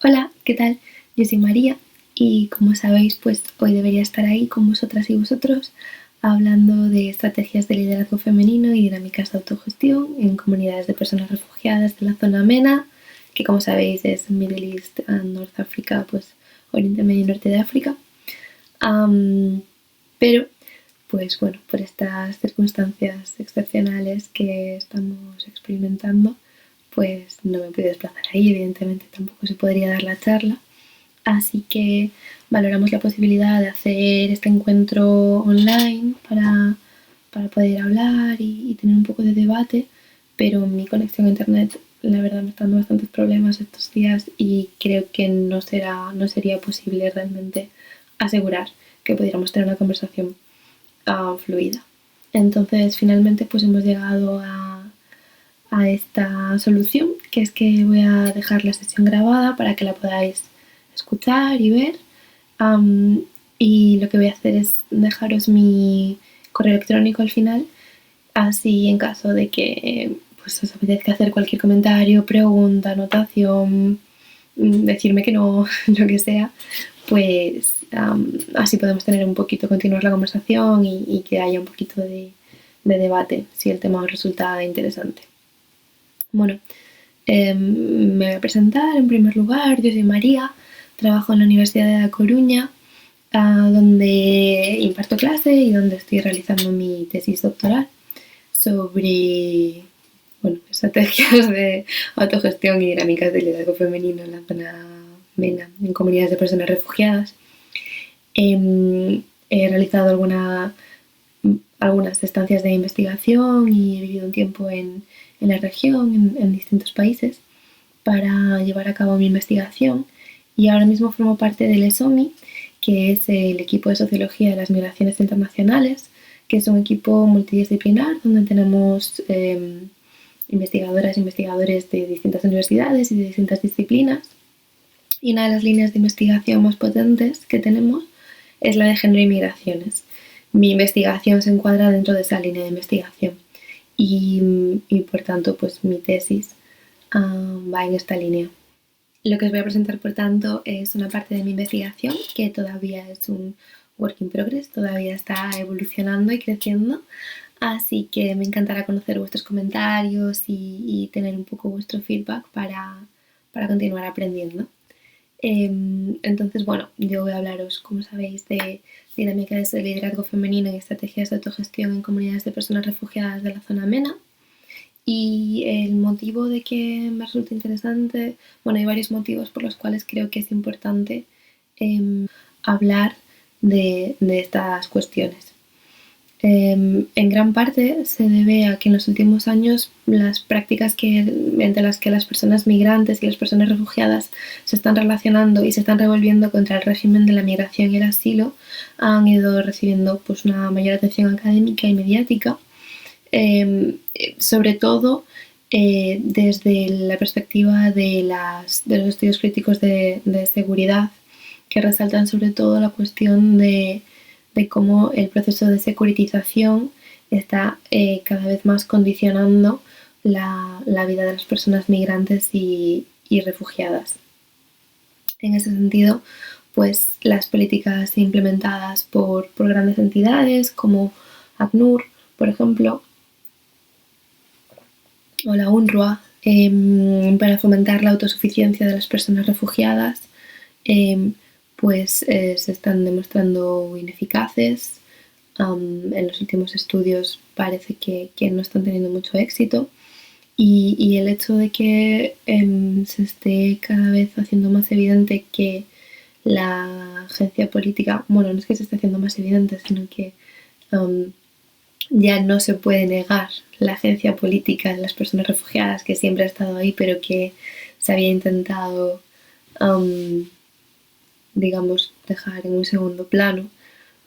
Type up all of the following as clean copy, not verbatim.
Hola, ¿qué tal? Yo soy María y como sabéis, pues hoy debería estar ahí con vosotras y vosotros hablando de estrategias de liderazgo femenino y dinámicas de autogestión en comunidades de personas refugiadas de la zona MENA, que como sabéis es Middle East and North Africa, pues Oriente Medio y Norte de África. Pero, pues bueno, por estas circunstancias excepcionales que estamos experimentando, pues no me puedo desplazar ahí, evidentemente tampoco se podría dar la charla. Así que valoramos la posibilidad de hacer este encuentro online para poder hablar y tener un poco de debate, pero mi conexión a internet la verdad me está dando bastantes problemas estos días y creo que no sería posible realmente asegurar que pudiéramos tener una conversación fluida. Entonces finalmente pues hemos llegado a esta solución, que es que voy a dejar la sesión grabada para que la podáis escuchar y ver. Y lo que voy a hacer es dejaros mi correo electrónico al final, así en caso de que pues, os apetezca hacer cualquier comentario, pregunta, anotación, decirme que no, lo que sea, pues así podemos tener un poquito, continuar la conversación y que haya un poquito de debate si el tema os resulta interesante. Bueno, me voy a presentar en primer lugar. Yo soy María, trabajo en la Universidad de La Coruña, donde imparto clase y donde estoy realizando mi tesis doctoral sobre estrategias de autogestión y dinámicas de liderazgo femenino en la zona MENA, en comunidades de personas refugiadas. He realizado algunas estancias de investigación y he vivido un tiempo en la región, en distintos países, para llevar a cabo mi investigación. Y ahora mismo formo parte del ESOMI, que es el equipo de Sociología de las Migraciones Internacionales, que es un equipo multidisciplinar donde tenemos investigadoras e investigadores de distintas universidades y de distintas disciplinas. Y una de las líneas de investigación más potentes que tenemos es la de género y migraciones. Mi investigación se encuadra dentro de esa línea de investigación y por tanto pues mi tesis va en esta línea. Lo que os voy a presentar, por tanto, es una parte de mi investigación que todavía es un work in progress, todavía está evolucionando y creciendo, así que me encantará conocer vuestros comentarios y tener un poco vuestro feedback para continuar aprendiendo. Entonces, bueno, yo voy a hablaros, como sabéis, de dinámicas de liderazgo femenino y estrategias de autogestión en comunidades de personas refugiadas de la zona MENA. Y el motivo de que me resulta interesante, bueno, hay varios motivos por los cuales creo que es importante hablar de estas cuestiones. En gran parte se debe a que en los últimos años las prácticas entre las que las personas migrantes y las personas refugiadas se están relacionando y se están revolviendo contra el régimen de la migración y el asilo han ido recibiendo pues, una mayor atención académica y mediática, sobre todo desde la perspectiva de los estudios críticos de seguridad, que resaltan sobre todo la cuestión de cómo el proceso de securitización está cada vez más condicionando la vida de las personas migrantes y refugiadas. En ese sentido, pues las políticas implementadas por grandes entidades como ACNUR, por ejemplo, o la UNRWA, para fomentar la autosuficiencia de las personas refugiadas, se están demostrando ineficaces. En los últimos estudios parece que no están teniendo mucho éxito y el hecho de que se esté cada vez haciendo más evidente que la agencia política, bueno, no es que se esté haciendo más evidente, sino que ya no se puede negar la agencia política de las personas refugiadas, que siempre ha estado ahí, pero que se había intentado digamos, dejar en un segundo plano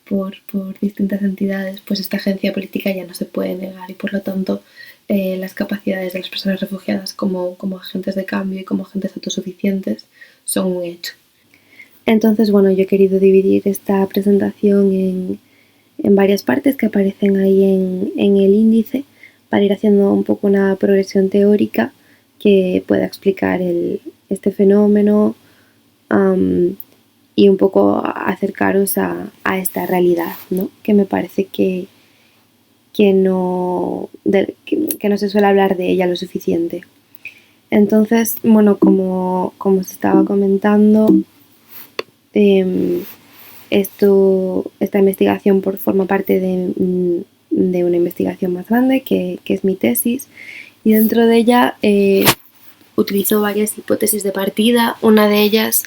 por distintas entidades, pues esta agencia política ya no se puede negar y por lo tanto las capacidades de las personas refugiadas como agentes de cambio y como agentes autosuficientes son un hecho. Entonces, bueno, yo he querido dividir esta presentación en varias partes que aparecen ahí en el índice para ir haciendo un poco una progresión teórica que pueda explicar este fenómeno, y un poco acercaros a esta realidad, ¿no? Que me parece que no se suele hablar de ella lo suficiente. Entonces, bueno, como se estaba comentando, esta investigación forma parte de una investigación más grande que es mi tesis, y dentro de ella utilizo varias hipótesis de partida. Una de ellas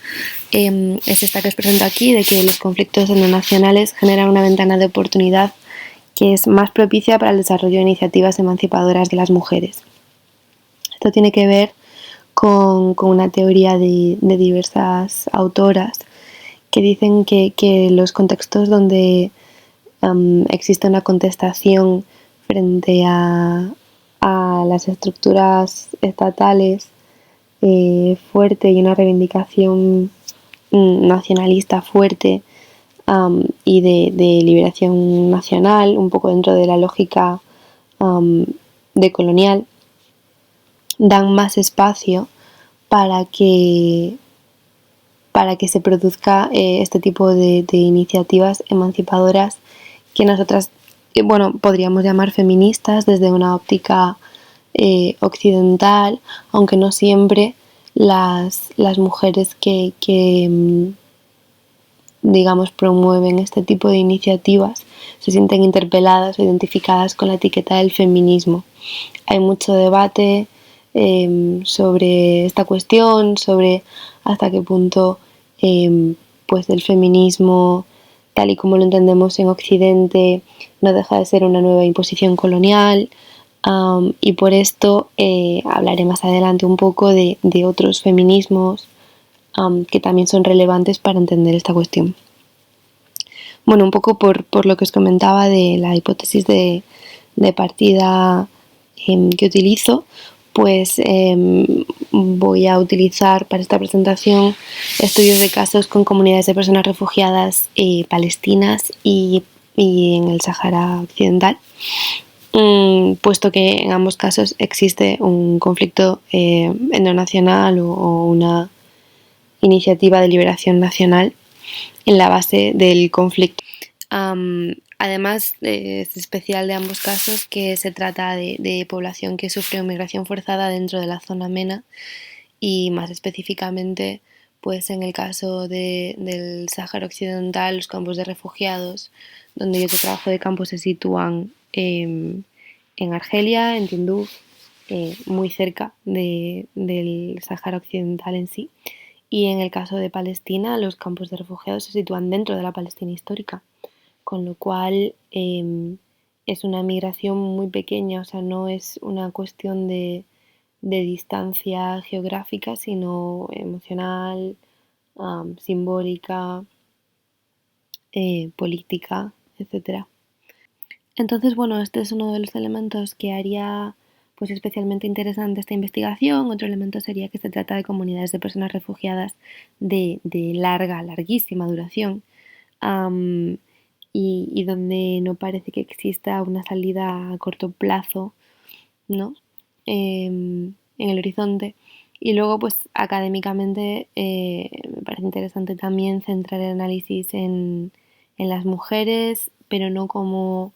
es esta que os presento aquí, de que los conflictos endognacionales generan una ventana de oportunidad que es más propicia para el desarrollo de iniciativas emancipadoras de las mujeres. Esto tiene que ver con una teoría de diversas autoras que dicen que los contextos donde existe una contestación frente a las estructuras estatales fuerte y una reivindicación nacionalista fuerte y de liberación nacional, un poco dentro de la lógica decolonial, dan más espacio para que se produzca este tipo de iniciativas emancipadoras que nosotras, bueno, podríamos llamar feministas desde una óptica occidental, aunque no siempre las mujeres que digamos promueven este tipo de iniciativas se sienten interpeladas o identificadas con la etiqueta del feminismo. Hay mucho debate sobre esta cuestión, sobre hasta qué punto pues el feminismo, tal y como lo entendemos en Occidente, no deja de ser una nueva imposición colonial, y por esto hablaré más adelante un poco de otros feminismos que también son relevantes para entender esta cuestión. Bueno, un poco por lo que os comentaba de la hipótesis de partida que utilizo, pues voy a utilizar para esta presentación estudios de casos con comunidades de personas refugiadas palestinas y en el Sáhara Occidental, puesto que en ambos casos existe un conflicto endognacional o una iniciativa de liberación nacional en la base del conflicto. Además, es especial de ambos casos que se trata de población que sufrió migración forzada dentro de la zona MENA, y más específicamente pues en el caso del Sáhara Occidental, los campos de refugiados donde yo trabajo de campo se sitúan en Argelia, en Tinduf, muy cerca del Sáhara Occidental en sí. Y en el caso de Palestina, los campos de refugiados se sitúan dentro de la Palestina histórica, con lo cual es una migración muy pequeña, o sea, no es una cuestión de distancia geográfica, sino emocional, simbólica, política, etcétera. Entonces, bueno, este es uno de los elementos que haría pues especialmente interesante esta investigación. Otro elemento sería que se trata de comunidades de personas refugiadas de larguísima duración, y donde no parece que exista una salida a corto plazo, ¿no? En el horizonte. Y luego, pues académicamente, me parece interesante también centrar el análisis en las mujeres, pero no como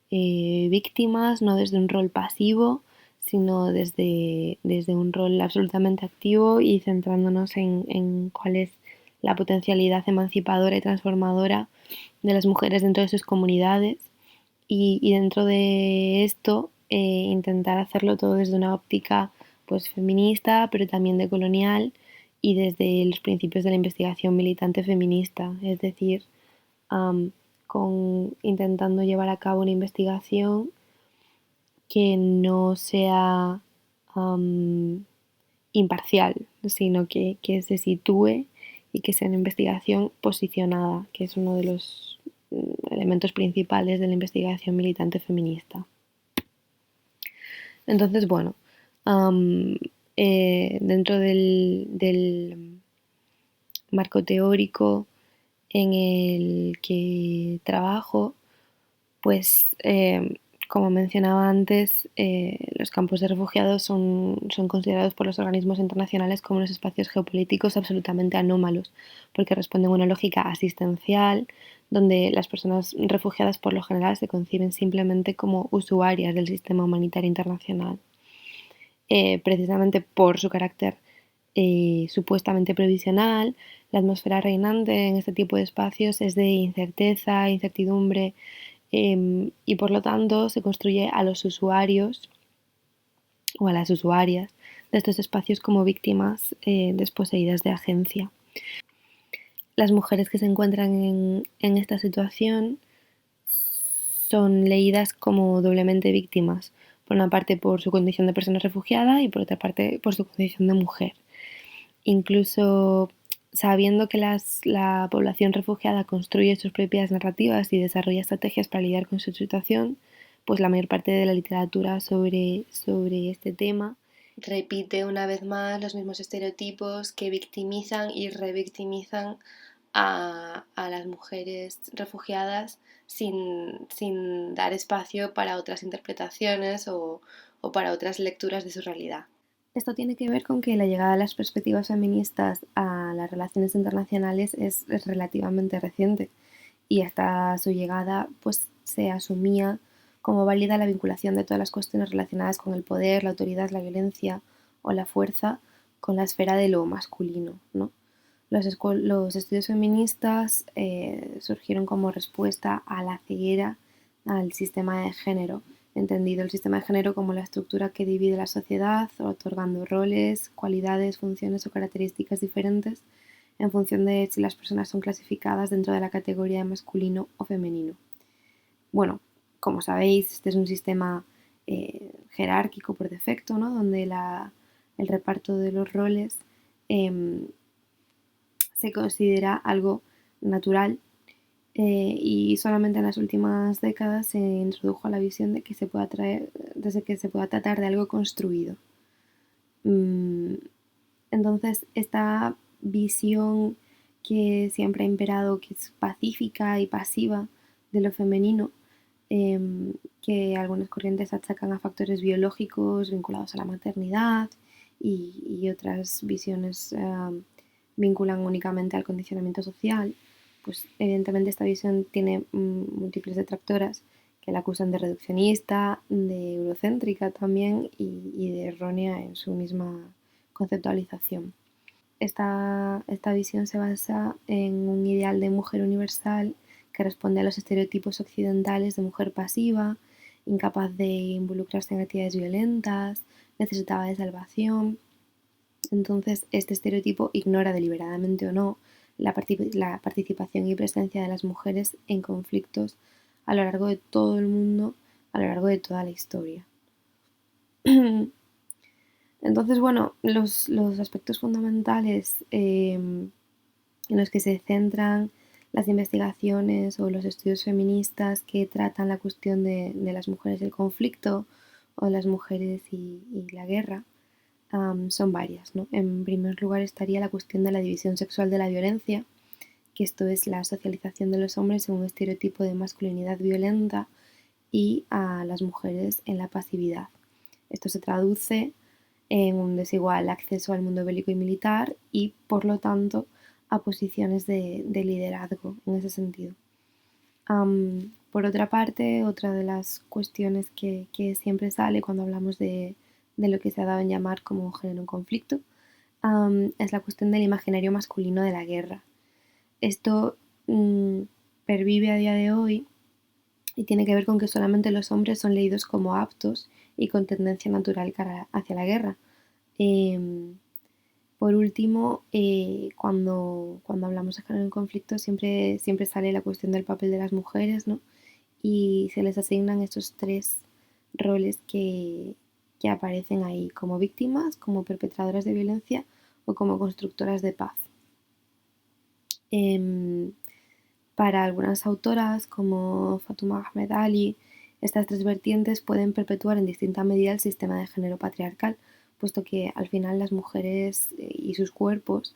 víctimas, no desde un rol pasivo, sino desde un rol absolutamente activo, y centrándonos en cuál es la potencialidad emancipadora y transformadora de las mujeres dentro de sus comunidades, y dentro de esto intentar hacerlo todo desde una óptica pues feminista, pero también decolonial, y desde los principios de la investigación militante feminista, es decir, intentando llevar a cabo una investigación que no sea imparcial, sino que se sitúe y que sea una investigación posicionada, que es uno de los elementos principales de la investigación militante feminista. Entonces, bueno, dentro del marco teórico en el que trabajo, pues Como mencionaba antes, los campos de refugiados son considerados por los organismos internacionales como unos espacios geopolíticos absolutamente anómalos, porque responden a una lógica asistencial, donde las personas refugiadas por lo general se conciben simplemente como usuarias del sistema humanitario internacional. Precisamente por su carácter supuestamente previsional, la atmósfera reinante en este tipo de espacios es de incerteza, incertidumbre, y por lo tanto se construye a los usuarios o a las usuarias de estos espacios como víctimas desposeídas de agencia. Las mujeres que se encuentran en esta situación son leídas como doblemente víctimas, por una parte por su condición de persona refugiada y por otra parte por su condición de mujer. Incluso sabiendo que la población refugiada construye sus propias narrativas y desarrolla estrategias para lidiar con su situación, pues la mayor parte de la literatura sobre este tema repite una vez más los mismos estereotipos que victimizan y revictimizan a las mujeres refugiadas sin dar espacio para otras interpretaciones o para otras lecturas de su realidad. Esto tiene que ver con que la llegada de las perspectivas feministas a las relaciones internacionales es relativamente reciente y hasta su llegada pues se asumía como válida la vinculación de todas las cuestiones relacionadas con el poder, la autoridad, la violencia o la fuerza con la esfera de lo masculino, ¿no? Los estudios feministas surgieron como respuesta a la ceguera al sistema de género, entendido el sistema de género como la estructura que divide la sociedad, otorgando roles, cualidades, funciones o características diferentes en función de si las personas son clasificadas dentro de la categoría de masculino o femenino. Bueno, como sabéis, este es un sistema jerárquico por defecto, ¿no? Donde el reparto de los roles se considera algo natural y solamente en las últimas décadas se introdujo la visión de que desde que se pueda tratar de algo construido. Entonces, esta visión que siempre ha imperado, que es pacífica y pasiva de lo femenino, que algunas corrientes achacan a factores biológicos vinculados a la maternidad y otras visiones vinculan únicamente al condicionamiento social, pues evidentemente esta visión tiene múltiples detractoras que la acusan de reduccionista, de eurocéntrica también y de errónea en su misma conceptualización. Esta visión se basa en un ideal de mujer universal que responde a los estereotipos occidentales de mujer pasiva, incapaz de involucrarse en actividades violentas, necesitaba de salvación. Entonces, este estereotipo ignora deliberadamente o no la participación y presencia de las mujeres en conflictos a lo largo de todo el mundo, a lo largo de toda la historia. Entonces, bueno, los aspectos fundamentales en los que se centran las investigaciones o los estudios feministas que tratan la cuestión de las mujeres y el conflicto o las mujeres y la guerra son varias, ¿no? En primer lugar estaría la cuestión de la división sexual de la violencia, que esto es la socialización de los hombres en un estereotipo de masculinidad violenta y a las mujeres en la pasividad. Esto se traduce en un desigual acceso al mundo bélico y militar y, por lo tanto, a posiciones de liderazgo en ese sentido. Por otra parte, otra de las cuestiones que siempre sale cuando hablamos de lo que se ha dado en llamar como género en conflicto es la cuestión del imaginario masculino de la guerra. Esto pervive a día de hoy y tiene que ver con que solamente los hombres son leídos como aptos y con tendencia natural hacia la guerra. Por último, cuando hablamos de género en conflicto siempre sale la cuestión del papel de las mujeres, ¿no? Y se les asignan estos tres roles que aparecen ahí como víctimas, como perpetradoras de violencia o como constructoras de paz. Para algunas autoras como Fatuma Ahmed Ali, estas tres vertientes pueden perpetuar en distinta medida el sistema de género patriarcal, puesto que al final las mujeres y sus cuerpos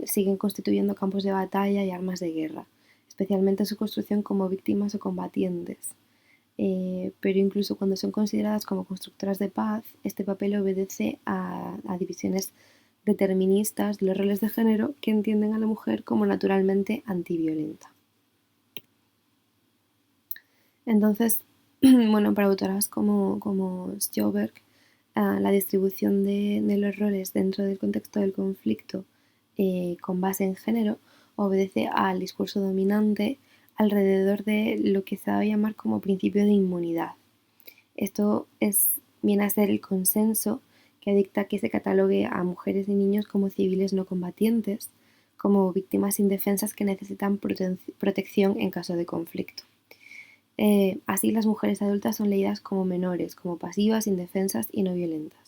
siguen constituyendo campos de batalla y armas de guerra, especialmente su construcción como víctimas o combatientes. pero incluso cuando son consideradas como constructoras de paz, este papel obedece a divisiones deterministas de los roles de género que entienden a la mujer como naturalmente antiviolenta. Entonces, bueno, para autoras como Sjoberg, la distribución de los roles dentro del contexto del conflicto con base en género obedece al discurso dominante alrededor de lo que se va a llamar como principio de inmunidad. Esto viene a ser el consenso que dicta que se catalogue a mujeres y niños como civiles no combatientes, como víctimas indefensas que necesitan protección en caso de conflicto. Así las mujeres adultas son leídas como menores, como pasivas, indefensas y no violentas.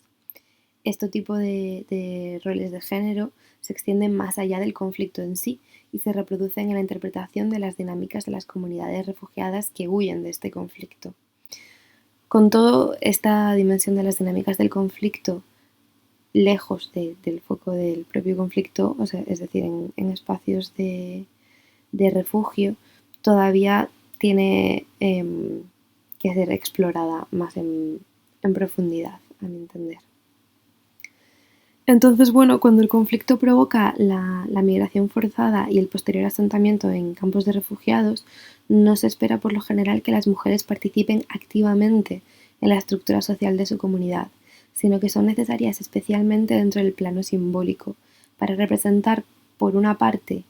Este tipo de roles de género se extienden más allá del conflicto en sí y se reproducen en la interpretación de las dinámicas de las comunidades refugiadas que huyen de este conflicto. Con todo, esta dimensión de las dinámicas del conflicto, lejos del foco del propio conflicto, o sea, es decir, en espacios de refugio, todavía tiene que ser explorada más en profundidad, a mi entender. Entonces, bueno, cuando el conflicto provoca la migración forzada y el posterior asentamiento en campos de refugiados, no se espera por lo general que las mujeres participen activamente en la estructura social de su comunidad, sino que son necesarias especialmente dentro del plano simbólico, para representar, por una parte,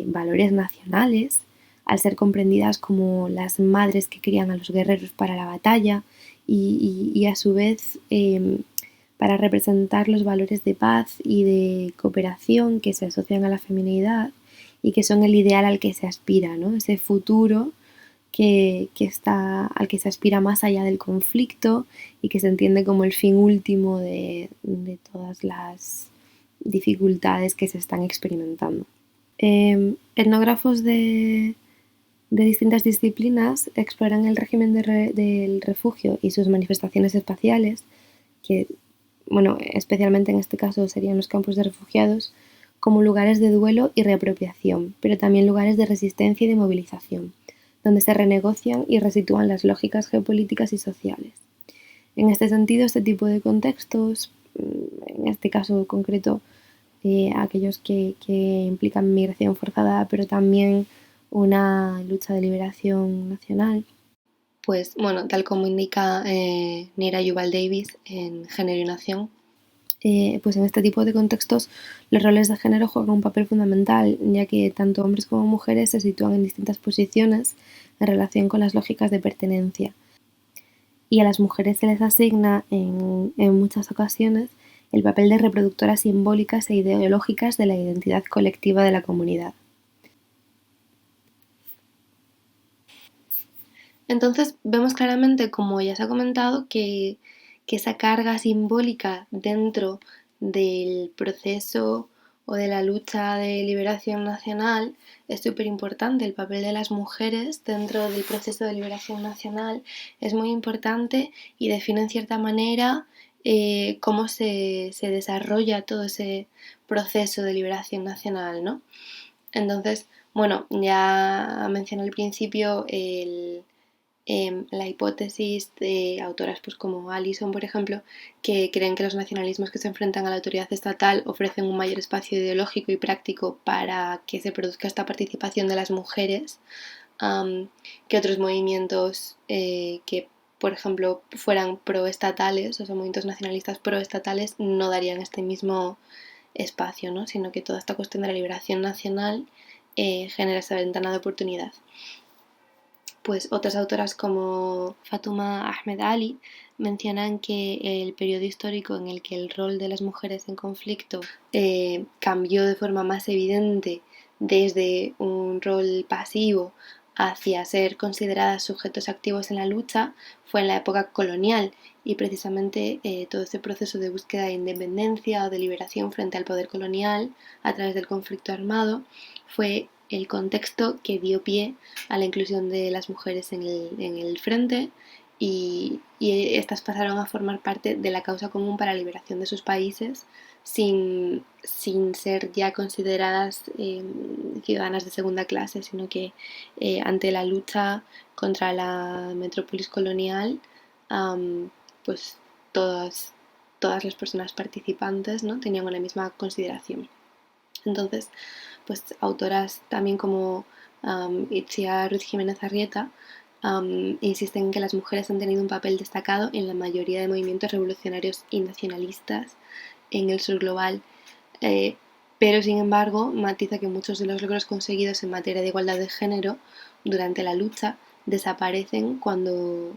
valores nacionales, al ser comprendidas como las madres que crían a los guerreros para la batalla y a su vez para representar los valores de paz y de cooperación que se asocian a la feminidad y que son el ideal al que se aspira, ¿no? Ese futuro al que se aspira más allá del conflicto y que se entiende como el fin último de todas las dificultades que se están experimentando. Etnógrafos de distintas disciplinas exploran el régimen del refugio y sus manifestaciones espaciales, que, bueno, especialmente en este caso serían los campos de refugiados, como lugares de duelo y reapropiación, pero también lugares de resistencia y de movilización, donde se renegocian y resitúan las lógicas geopolíticas y sociales. En este sentido, este tipo de contextos, en este caso concreto, aquellos que implican migración forzada, pero también una lucha de liberación nacional, pues bueno, tal como indica Neera Yuval Davis en Género y Nación, pues en este tipo de contextos los roles de género juegan un papel fundamental, ya que tanto hombres como mujeres se sitúan en distintas posiciones en relación con las lógicas de pertenencia. Y a las mujeres se les asigna en muchas ocasiones el papel de reproductoras simbólicas e ideológicas de la identidad colectiva de la comunidad. Entonces vemos claramente, como ya se ha comentado, que esa carga simbólica dentro del proceso o de la lucha de liberación nacional es súper importante. El papel de las mujeres dentro del proceso de liberación nacional es muy importante y define en cierta manera cómo se desarrolla todo ese proceso de liberación nacional, ¿no? Entonces, bueno, ya mencioné al principio la hipótesis de autoras pues como Allison, por ejemplo, que creen que los nacionalismos que se enfrentan a la autoridad estatal ofrecen un mayor espacio ideológico y práctico para que se produzca esta participación de las mujeres que otros movimientos que, por ejemplo, fueran proestatales, o sea, movimientos nacionalistas proestatales, no darían este mismo espacio, ¿no? Sino que toda esta cuestión de la liberación nacional genera esa ventana de oportunidad. Pues otras autoras como Fatuma Ahmed Ali mencionan que el periodo histórico en el que el rol de las mujeres en conflicto cambió de forma más evidente desde un rol pasivo hacia ser consideradas sujetos activos en la lucha fue en la época colonial y precisamente todo ese proceso de búsqueda de independencia o de liberación frente al poder colonial a través del conflicto armado fue el contexto que dio pie a la inclusión de las mujeres en el frente y estas pasaron a formar parte de la causa común para la liberación de sus países sin ser ya consideradas ciudadanas de segunda clase, sino que ante la lucha contra la metrópolis colonial, pues todas, todas las personas participantes, ¿no?, tenían una misma consideración. Entonces, pues autoras también como Itziar Ruiz Jiménez Arrieta insisten en que las mujeres han tenido un papel destacado en la mayoría de movimientos revolucionarios y nacionalistas en el sur global, eh, pero sin embargo matiza que muchos de los logros conseguidos en materia de igualdad de género durante la lucha desaparecen cuando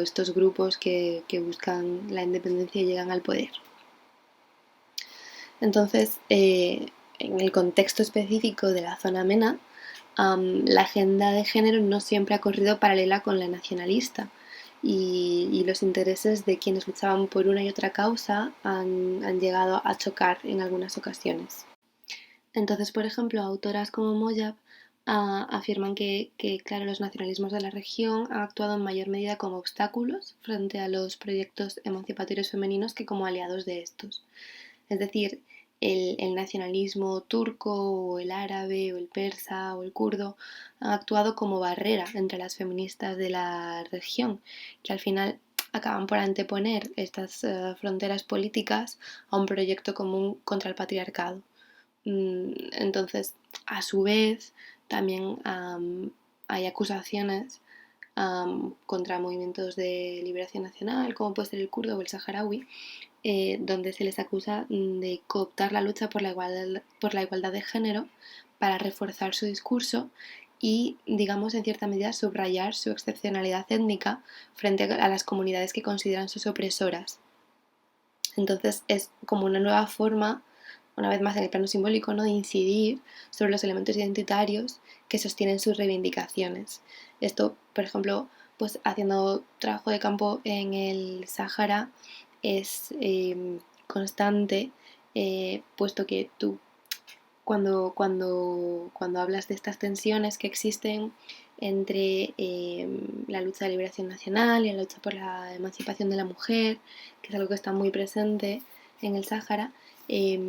estos grupos que buscan la independencia llegan al poder. Entonces, en el contexto específico de la zona MENA, la agenda de género no siempre ha corrido paralela con la nacionalista y los intereses de quienes luchaban por una y otra causa han llegado a chocar en algunas ocasiones. Entonces, por ejemplo, autoras como Mojab afirman claro, los nacionalismos de la región han actuado en mayor medida como obstáculos frente a los proyectos emancipatorios femeninos que como aliados de estos. Es decir, el nacionalismo turco o el árabe o el persa o el kurdo han actuado como barrera entre las feministas de la región, que al final acaban por anteponer estas fronteras políticas a un proyecto común contra el patriarcado. Entonces, a su vez, también hay acusaciones contra movimientos de liberación nacional, como puede ser el kurdo o el saharaui, donde se les acusa de cooptar la lucha por la igualdad de género para reforzar su discurso y, digamos, en cierta medida subrayar su excepcionalidad étnica frente a las comunidades que consideran sus opresoras. Entonces es como una nueva forma, una vez más en el plano simbólico, ¿no?, de incidir sobre los elementos identitarios que sostienen sus reivindicaciones. Esto, por ejemplo, pues haciendo trabajo de campo en el Sáhara es constante, puesto que tú cuando hablas de estas tensiones que existen entre la lucha de liberación nacional y la lucha por la emancipación de la mujer, que es algo que está muy presente en el Sáhara, y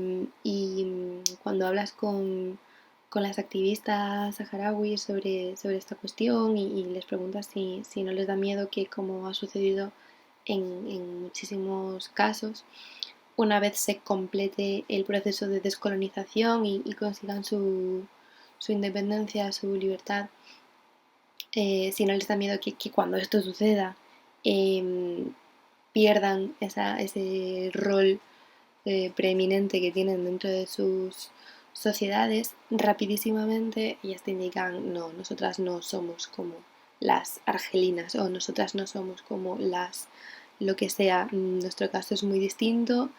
cuando hablas con las activistas saharauis sobre esta cuestión y les preguntas si no les da miedo que, como ha sucedido en muchísimos casos, una vez se complete el proceso de descolonización y consigan su independencia, su libertad, si no les da miedo que cuando esto suceda pierdan ese rol preeminente que tienen dentro de sus sociedades, rapidísimamente ellas te indican: no, nosotras no somos como las argelinas o nosotras no somos como las lo que sea, nuestro caso es muy distinto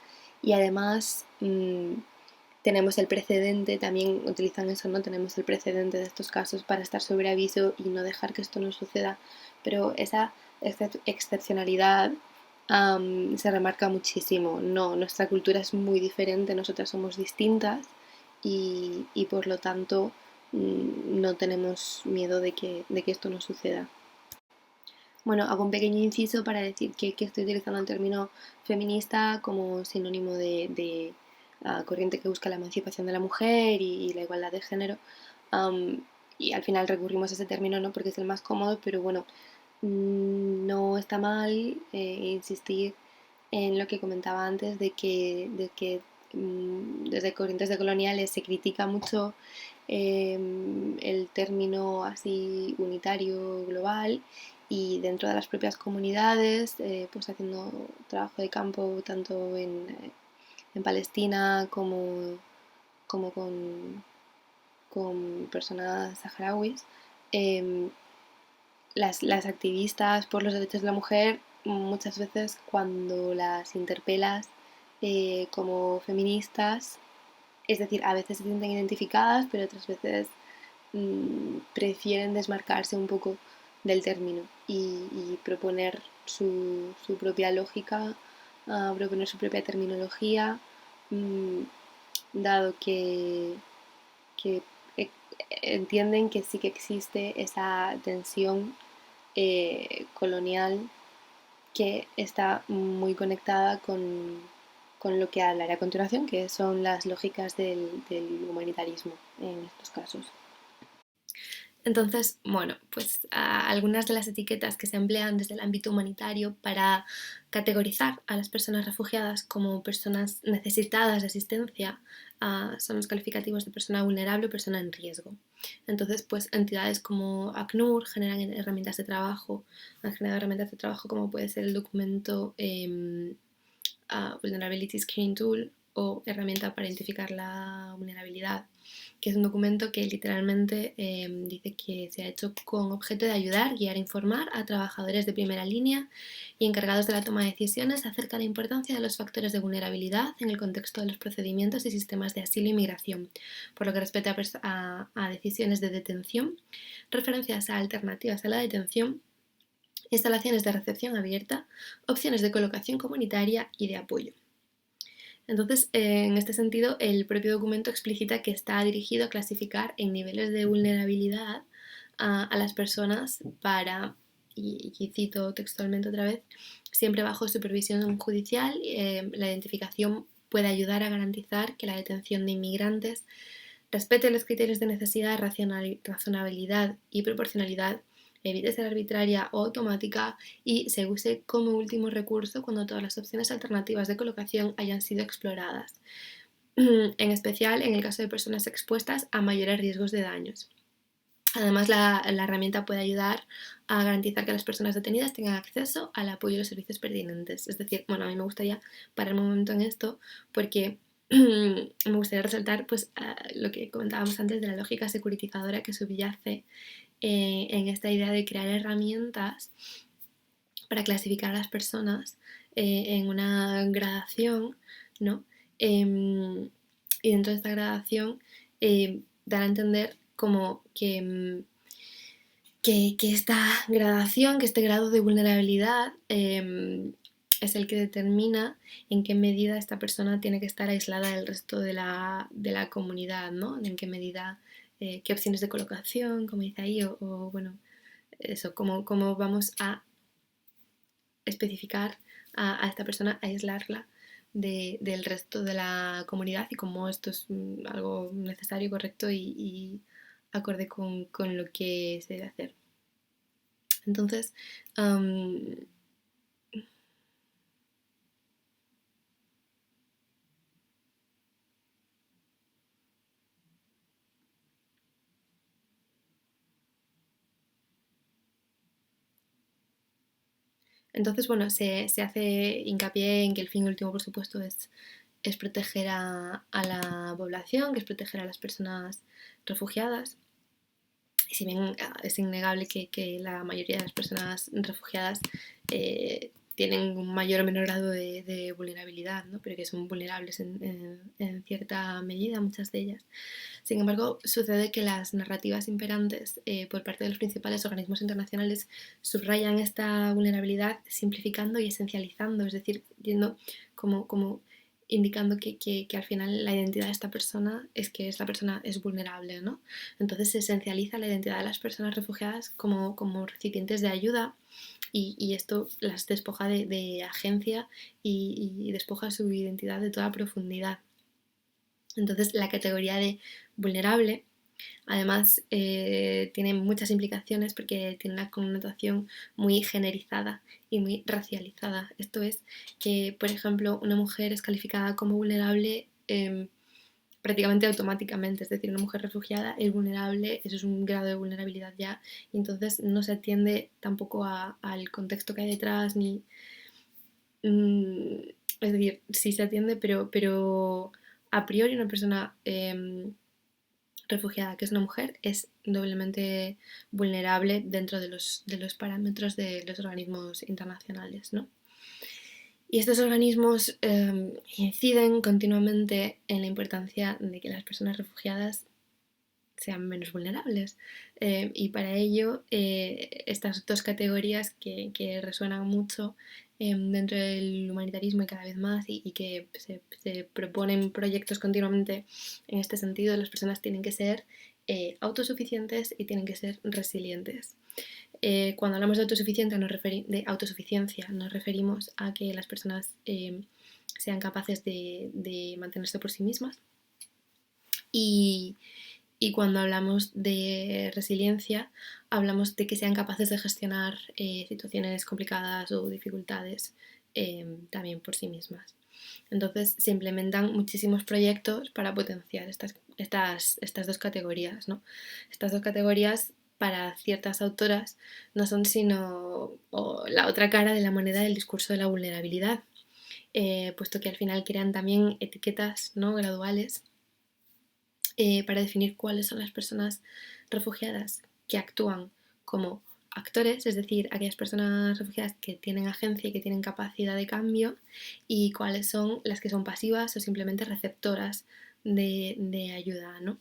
y además tenemos el precedente, también utilizan eso, ¿no? Tenemos el precedente de estos casos para estar sobre aviso y no dejar que esto no suceda, pero esa excepcionalidad se remarca muchísimo. No, nuestra cultura es muy diferente, nosotras somos distintas y por lo tanto no tenemos miedo de que esto no suceda. Bueno, hago un pequeño inciso para decir que estoy utilizando el término feminista como sinónimo de corriente que busca la emancipación de la mujer y la igualdad de género. Y al final recurrimos a ese término, ¿no?, porque es el más cómodo, pero bueno, no está mal insistir en lo que comentaba antes de que desde corrientes decoloniales se critica mucho el término así unitario global y dentro de las propias comunidades, pues haciendo trabajo de campo tanto en Palestina como con personas saharauis, eh, las activistas por los derechos de la mujer muchas veces cuando las interpelas como feministas, es decir, a veces se sienten identificadas, pero otras veces prefieren desmarcarse un poco del término y proponer su propia lógica, proponer su propia terminología, mmm, dado que entienden que sí que existe esa tensión colonial que está muy conectada con lo que hablaré a continuación, que son las lógicas del humanitarismo en estos casos. Entonces, bueno, pues algunas de las etiquetas que se emplean desde el ámbito humanitario para categorizar a las personas refugiadas como personas necesitadas de asistencia son los calificativos de persona vulnerable o persona en riesgo. Entonces, pues entidades como ACNUR generan herramientas de trabajo, han generado herramientas de trabajo como puede ser el documento Vulnerability Screening Tool o herramienta para identificar la vulnerabilidad, que es un documento que literalmente dice que se ha hecho con objeto de ayudar, guiar e informar a trabajadores de primera línea y encargados de la toma de decisiones acerca de la importancia de los factores de vulnerabilidad en el contexto de los procedimientos y sistemas de asilo y migración, por lo que respecta a decisiones de detención, referencias a alternativas a la detención, instalaciones de recepción abierta, opciones de colocación comunitaria y de apoyo. Entonces, en este sentido, el propio documento explicita que está dirigido a clasificar en niveles de vulnerabilidad a las personas para, y cito textualmente otra vez, siempre bajo supervisión judicial, la identificación puede ayudar a garantizar que la detención de inmigrantes respete los criterios de necesidad, razonabilidad y proporcionalidad, evite ser arbitraria o automática y se use como último recurso cuando todas las opciones alternativas de colocación hayan sido exploradas, en especial en el caso de personas expuestas a mayores riesgos de daños. Además, la herramienta puede ayudar a garantizar que las personas detenidas tengan acceso al apoyo y los servicios pertinentes. Es decir, bueno, a mí me gustaría parar un momento en esto porque me gustaría resaltar pues, lo que comentábamos antes de la lógica securitizadora que subyace en esta idea de crear herramientas para clasificar a las personas en una gradación, ¿no? Y dentro de esta gradación dar a entender como que esta gradación, que este grado de vulnerabilidad es el que determina en qué medida esta persona tiene que estar aislada del resto de la comunidad, ¿no? En qué medida, qué opciones de colocación, como dice ahí, o bueno, eso, cómo vamos a especificar a esta persona, aislarla del resto de la comunidad y cómo esto es algo necesario, correcto y acorde con lo que se debe hacer. Entonces, entonces bueno, se hace hincapié en que el fin último, por supuesto, es proteger a la población, que es proteger a las personas refugiadas. Y si bien es innegable que la mayoría de las personas refugiadas tienen un mayor o menor grado de vulnerabilidad, ¿no? Pero que son vulnerables en cierta medida, muchas de ellas. Sin embargo, sucede que las narrativas imperantes por parte de los principales organismos internacionales subrayan esta vulnerabilidad simplificando y esencializando, es decir, yendo como indicando que al final la identidad de esta persona es que esta persona es vulnerable, ¿no? Entonces se esencializa la identidad de las personas refugiadas como recipientes de ayuda y esto las despoja de agencia y despoja su identidad de toda profundidad. Entonces la categoría de vulnerable además tiene muchas implicaciones porque tiene una connotación muy generizada y muy racializada. Esto es que, por ejemplo, una mujer es calificada como vulnerable prácticamente automáticamente, es decir, una mujer refugiada es vulnerable, eso es un grado de vulnerabilidad ya, y entonces no se atiende tampoco al contexto que hay detrás, ni... es decir, sí se atiende, pero a priori una persona refugiada que es una mujer es doblemente vulnerable dentro de los parámetros de los organismos internacionales, ¿no? Y estos organismos inciden continuamente en la importancia de que las personas refugiadas sean menos vulnerables. Y para ello, estas dos categorías que resuenan mucho dentro del humanitarismo y cada vez más y que se proponen proyectos continuamente en este sentido, las personas tienen que ser autosuficientes y tienen que ser resilientes. Cuando hablamos de autosuficiencia nos referimos a que las personas sean capaces de mantenerse por sí mismas. Y cuando hablamos de resiliencia, hablamos de que sean capaces de gestionar situaciones complicadas o dificultades también por sí mismas. Entonces se implementan muchísimos proyectos para potenciar estas dos categorías, ¿no? Estas dos categorías para ciertas autoras no son sino la otra cara de la moneda del discurso de la vulnerabilidad, puesto que al final crean también etiquetas, ¿no?, graduales para definir cuáles son las personas refugiadas que actúan como actores, es decir, aquellas personas refugiadas que tienen agencia y que tienen capacidad de cambio, y cuáles son las que son pasivas o simplemente receptoras de ayuda, ¿no?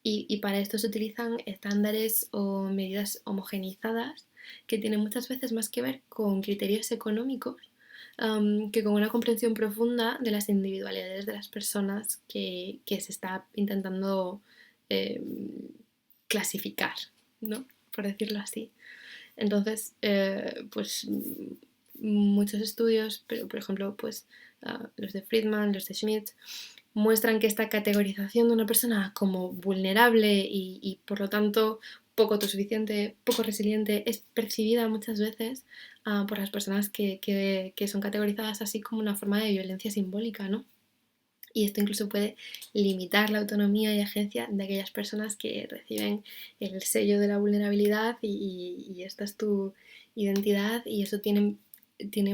Y para esto se utilizan estándares o medidas homogenizadas que tienen muchas veces más que ver con criterios económicos que con una comprensión profunda de las individualidades de las personas que se está intentando eh, clasificar, ¿no?, por decirlo así. Entonces, pues muchos estudios, pero por ejemplo, pues los de Friedman, los de Schmidt, muestran que esta categorización de una persona como vulnerable y por lo tanto poco autosuficiente, poco resiliente, es percibida muchas veces por las personas que son categorizadas así como una forma de violencia simbólica, ¿no? Y esto incluso puede limitar la autonomía y agencia de aquellas personas que reciben el sello de la vulnerabilidad y esta es tu identidad, y eso tiene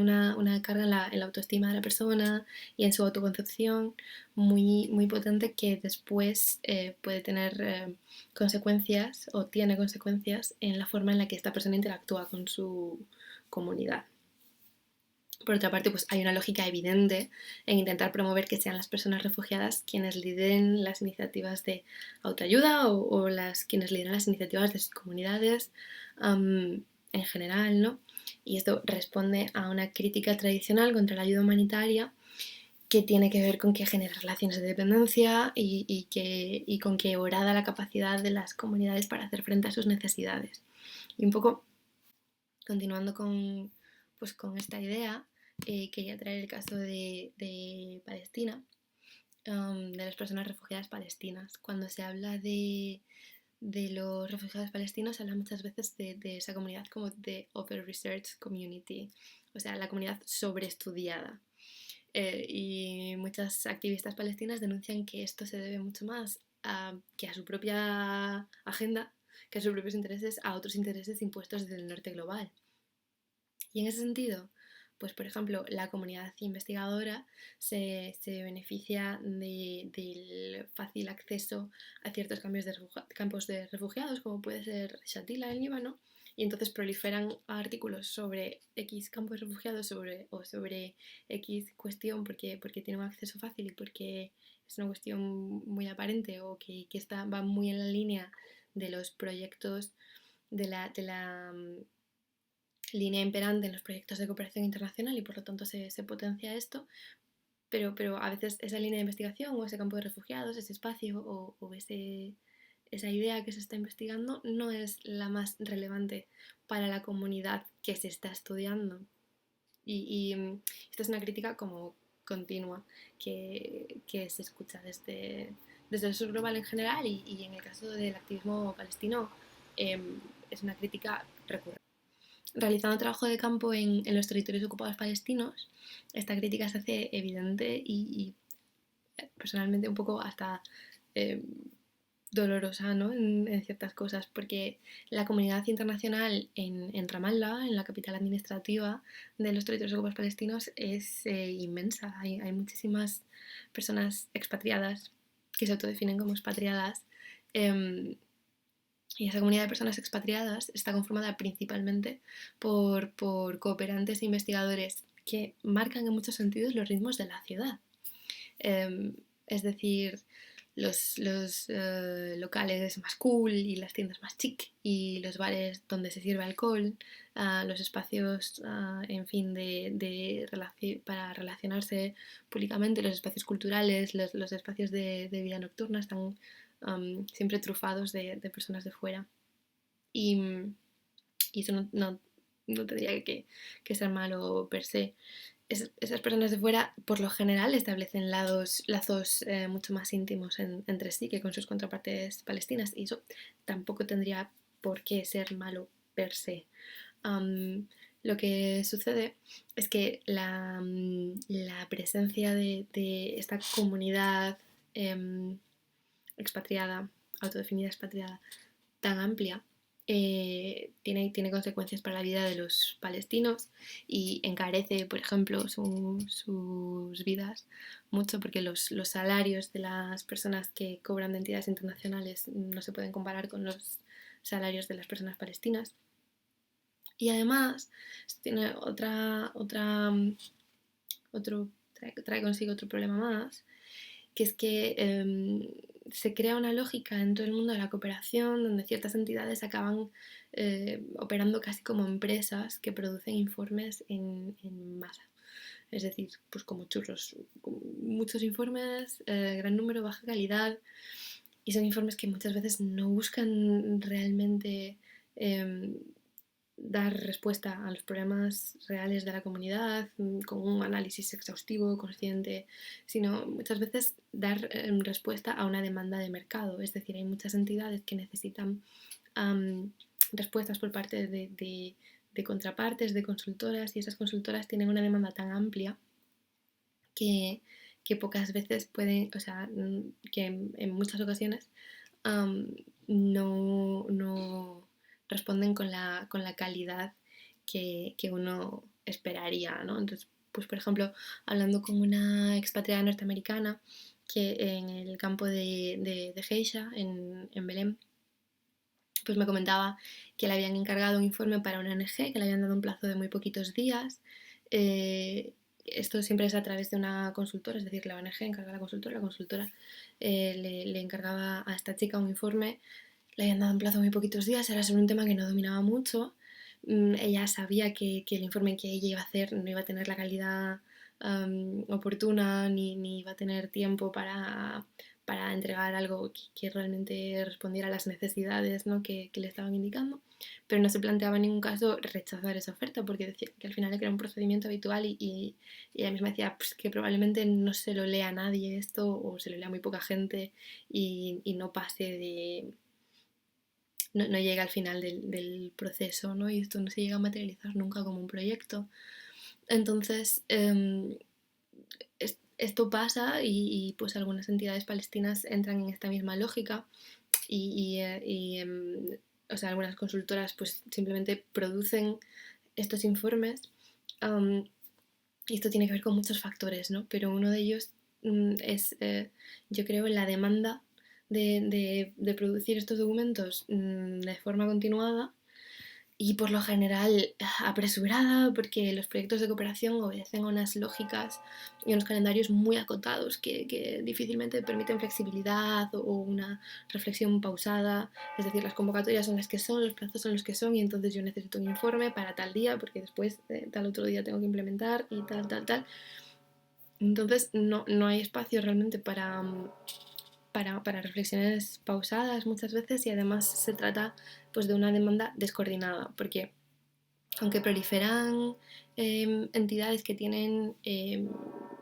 una carga en la autoestima de la persona y en su autoconcepción muy, muy potente, que después puede tener consecuencias o tiene consecuencias en la forma en la que esta persona interactúa con su comunidad. Por otra parte, pues hay una lógica evidente en intentar promover que sean las personas refugiadas quienes lideren las iniciativas de autoayuda o quienes lideren las iniciativas de sus comunidades en general, ¿no? Y esto responde a una crítica tradicional contra la ayuda humanitaria que tiene que ver con que genera relaciones de dependencia y con que orada la capacidad de las comunidades para hacer frente a sus necesidades. Y un poco continuando con esta idea, quería traer el caso de Palestina, de las personas refugiadas palestinas. Cuando se habla de los refugiados palestinos, se habla muchas veces de esa comunidad como de over-researched community, o sea, la comunidad sobreestudiada. Y muchas activistas palestinas denuncian que esto se debe mucho más que a su propia agenda, que a sus propios intereses, a otros intereses impuestos desde el norte global. Y en ese sentido, pues por ejemplo, la comunidad investigadora se beneficia del fácil acceso a ciertos campos de refugiados, como puede ser Shatila en Líbano, y entonces proliferan artículos sobre X campos de refugiados o sobre X cuestión porque tiene un acceso fácil y porque es una cuestión muy aparente o que va muy en la línea de los proyectos de la línea imperante en los proyectos de cooperación internacional, y por lo tanto se potencia esto, pero a veces esa línea de investigación o ese campo de refugiados, ese espacio o esa idea que se está investigando no es la más relevante para la comunidad que se está estudiando. Y esta es una crítica como continua que se escucha desde el sur global en general y en el caso del activismo palestino es una crítica recurrente. Realizando trabajo de campo en los territorios ocupados palestinos, esta crítica se hace evidente y personalmente un poco hasta dolorosa, ¿no?, en ciertas cosas, porque la comunidad internacional en Ramallah, en la capital administrativa de los territorios ocupados palestinos, es inmensa. Hay muchísimas personas expatriadas que se autodefinen como expatriadas. Y esa comunidad de personas expatriadas está conformada principalmente por cooperantes e investigadores que marcan en muchos sentidos los ritmos de la ciudad. Es decir, los locales más cool y las tiendas más chic y los bares donde se sirve alcohol, los espacios, en fin, para relacionarse públicamente, los espacios culturales, los espacios de vida nocturna están siempre trufados de personas de fuera. Y y eso no tendría que ser malo per se. Esas personas de fuera, por lo general, establecen lazos mucho más íntimos entre sí que con sus contrapartes palestinas, y eso tampoco tendría por qué ser malo per se. Lo que sucede es que la presencia de esta comunidad expatriada, autodefinida expatriada, tan amplia, tiene consecuencias para la vida de los palestinos y encarece, por ejemplo, sus vidas mucho, porque los salarios de las personas que cobran de entidades internacionales no se pueden comparar con los salarios de las personas palestinas. Y además tiene trae consigo otro problema más, que es que se crea una lógica en todo el mundo de la cooperación donde ciertas entidades acaban operando casi como empresas que producen informes en masa. Es decir, pues como churros, muchos informes, gran número, baja calidad, y son informes que muchas veces no buscan realmente dar respuesta a los problemas reales de la comunidad con un análisis exhaustivo, consciente, sino muchas veces dar respuesta a una demanda de mercado. Es decir, hay muchas entidades que necesitan respuestas por parte de contrapartes, de consultoras, y esas consultoras tienen una demanda tan amplia que pocas veces pueden, o sea, que en muchas ocasiones no responden con la calidad que uno esperaría, ¿no? Entonces, pues por ejemplo, hablando con una expatriada norteamericana que en el campo de Geisha, en Belém, pues me comentaba que le habían encargado un informe para una ONG, que le habían dado un plazo de muy poquitos días. Esto siempre es a través de una consultora, es decir, la ONG encarga a la consultora le encargaba a esta chica un informe, le habían dado un plazo de muy poquitos días, era sobre un tema que no dominaba mucho. Ella sabía que el informe que ella iba a hacer no iba a tener la calidad oportuna, ni iba a tener tiempo para entregar algo que realmente respondiera a las necesidades, ¿no? que le estaban indicando, pero no se planteaba en ningún caso rechazar esa oferta, porque decía que al final era un procedimiento habitual y ella misma decía pues, que probablemente no se lo lea a nadie esto, o se lo lea muy poca gente y no pase de... No llega al final del proceso, ¿no? Y esto no se llega a materializar nunca como un proyecto. Entonces, esto pasa y pues algunas entidades palestinas entran en esta misma lógica o sea, algunas consultoras pues simplemente producen estos informes y esto tiene que ver con muchos factores, ¿no? Pero uno de ellos es, yo creo, la demanda de producir estos documentos de forma continuada y por lo general apresurada, porque los proyectos de cooperación obedecen a unas lógicas y unos calendarios muy acotados que difícilmente permiten flexibilidad o una reflexión pausada. Es decir, las convocatorias son las que son, los plazos son los que son, y entonces yo necesito un informe para tal día porque después tal otro día tengo que implementar y tal. Entonces no hay espacio realmente para reflexiones pausadas muchas veces, y además se trata pues de una demanda descoordinada, porque aunque proliferan entidades que tienen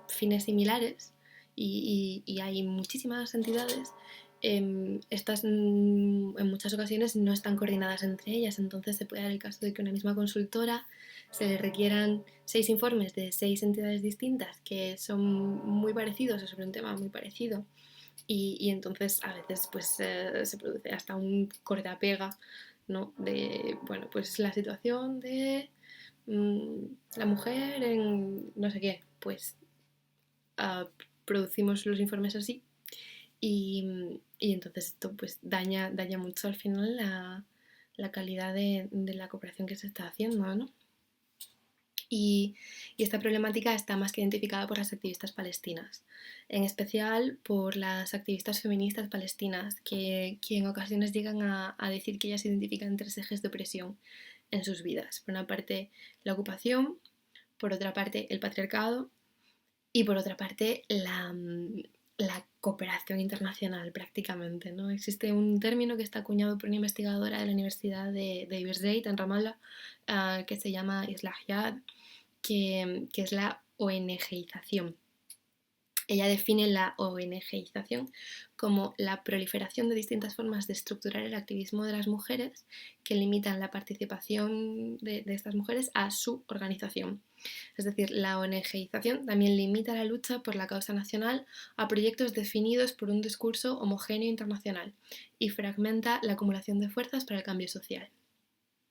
fines similares y hay muchísimas entidades, estas en muchas ocasiones no están coordinadas entre ellas. Entonces se puede dar el caso de que una misma consultora se le requieran 6 informes de 6 entidades distintas que son muy parecidos o sobre un tema muy parecido, y entonces a veces pues se produce hasta un corta-pega, ¿no? De, bueno, pues la situación de la mujer en no sé qué, pues producimos los informes así y entonces esto pues daña mucho al final la calidad de la cooperación que se está haciendo, ¿no? Y esta problemática está más que identificada por las activistas palestinas, en especial por las activistas feministas palestinas, que en ocasiones llegan a decir que ellas se identifican 3 ejes de opresión en sus vidas. Por una parte, la ocupación, por otra parte, el patriarcado, y por otra parte, la cooperación internacional prácticamente, ¿no? Existe un término que está acuñado por una investigadora de la Universidad de Birzeit en Ramallah, que se llama Islahiad, que es la ONGización. Ella define la ONGización como la proliferación de distintas formas de estructurar el activismo de las mujeres que limitan la participación de estas mujeres a su organización. Es decir, la ONGización también limita la lucha por la causa nacional a proyectos definidos por un discurso homogéneo internacional y fragmenta la acumulación de fuerzas para el cambio social.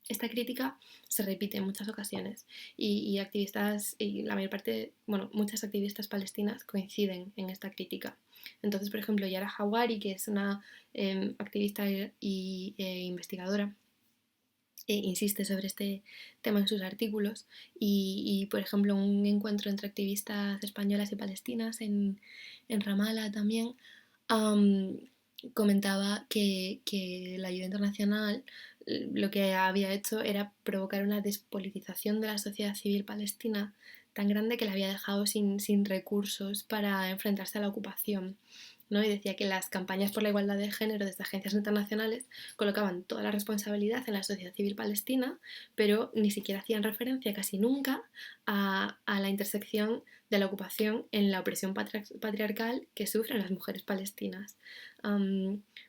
Esta crítica se repite en muchas ocasiones y activistas, y la mayor parte, bueno, muchas activistas palestinas coinciden en esta crítica. Entonces, por ejemplo, Yara Hawari, que es una activista y investigadora, insiste sobre este tema en sus artículos y, por ejemplo, un encuentro entre activistas españolas y palestinas en Ramallah también comentaba que la ayuda internacional lo que había hecho era provocar una despolitización de la sociedad civil palestina tan grande que la había dejado sin recursos para enfrentarse a la ocupación, ¿no? Y decía que las campañas por la igualdad de género desde agencias internacionales colocaban toda la responsabilidad en la sociedad civil palestina, pero ni siquiera hacían referencia casi nunca a la intersección de la ocupación en la opresión patriarcal que sufren las mujeres palestinas.